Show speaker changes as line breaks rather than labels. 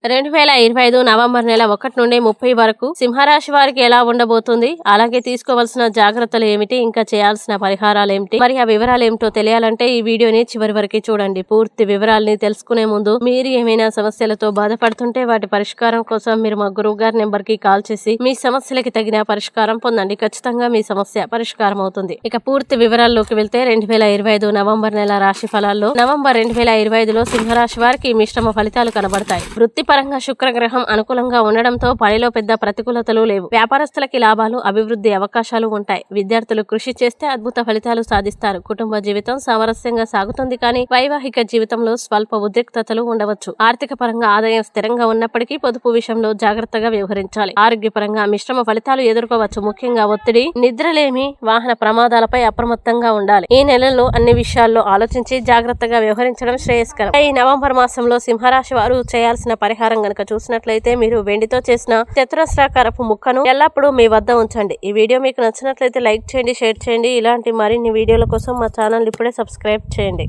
2025 November నెల 1 నుండి 30 వరకు సింహరాశి వారికి ఎలా ఉండబోతుంది, అలాగే తీసుకోవాల్సిన జాగ్రత్తలు ఏమిటి, ఇంకా చేయాల్సిన పరిహారాలు ఏమిటి, మరి ఆ వివరాలు ఏమిటో తెలియాలంటే ఈ వీడియోని చివరి వరకు చూడండి. పూర్తి వివరాలని తెలుసుకునే ముందు మీరు ఏమైనా సమస్యలతో బాధపడుతుంటే వాటి పరిష్కారం కోసం మీరు మా గురువు గారి నెంబర్ కి కాల్ చేసి మీ సమస్యలకి తగిన పరిష్కారం పొందండి. ఖచ్చితంగా మీ సమస్య పరిష్కారం అవుతుంది. ఇక పూర్తి వివరాల్లోకి వెళ్తే 2025 నవంబర్ నెల రాశి ఫలాల్లో నవంబర్ 2025లో సింహరాశి వారికి మిశ్రమ ఫలితాలు కనబడతాయి. వృత్తిపరంగా శుక్రగ్రహం అనుకూలంగా ఉండడంతో పనిలో పెద్ద ప్రతికూలతలు లేవు. వ్యాపారస్తులకి లాభాలు, అభివృద్ధి అవకాశాలు ఉంటాయి. విద్యార్థులు కృషి చేస్తే అద్భుత ఫలితాలు సాధిస్తారు. కుటుంబ జీవితం సామరస్యంగా సాగుతుంది, కానీ వైవాహిక జీవితంలో స్వల్ప ఉద్రిక్తతలు ఉండవచ్చు. ఆర్థిక పరంగా ఆదాయం స్థిరంగా ఉన్నప్పటికీ పొదుపు విషయంలో జాగ్రత్తగా వ్యవహరించాలి. ఆరోగ్యపరంగా మిశ్రమ ఫలితాలు ఎదుర్కోవచ్చు. ముఖ్యంగా ఒత్తిడి, నిద్రలేమి, వాహన ప్రమాదాలపై అప్రమత్తంగా ఉండాలి. ఈ నెలలో అన్ని విషయాల్లో ఆలోచించి జాగ్రత్తగా వ్యవహరించడం శ్రేయస్కరం. ఈ నవంబర్ మాసంలో సింహరాశి వారు చేయాల్సిన పరిహారం గనక చూసినట్లయితే మీరు వెండితో చేసిన చతురస్రాకారపు ముక్కను ఎల్లప్పుడూ మీ వద్ద ఉంచండి. ఈ వీడియో మీకు నచ్చినట్లయితే లైక్ చేయండి, షేర్ చేయండి. ఇలాంటి మరిన్ని వీడియోల కోసం మా ఛానల్ ఇప్పుడే సబ్స్క్రైబ్ చేయండి.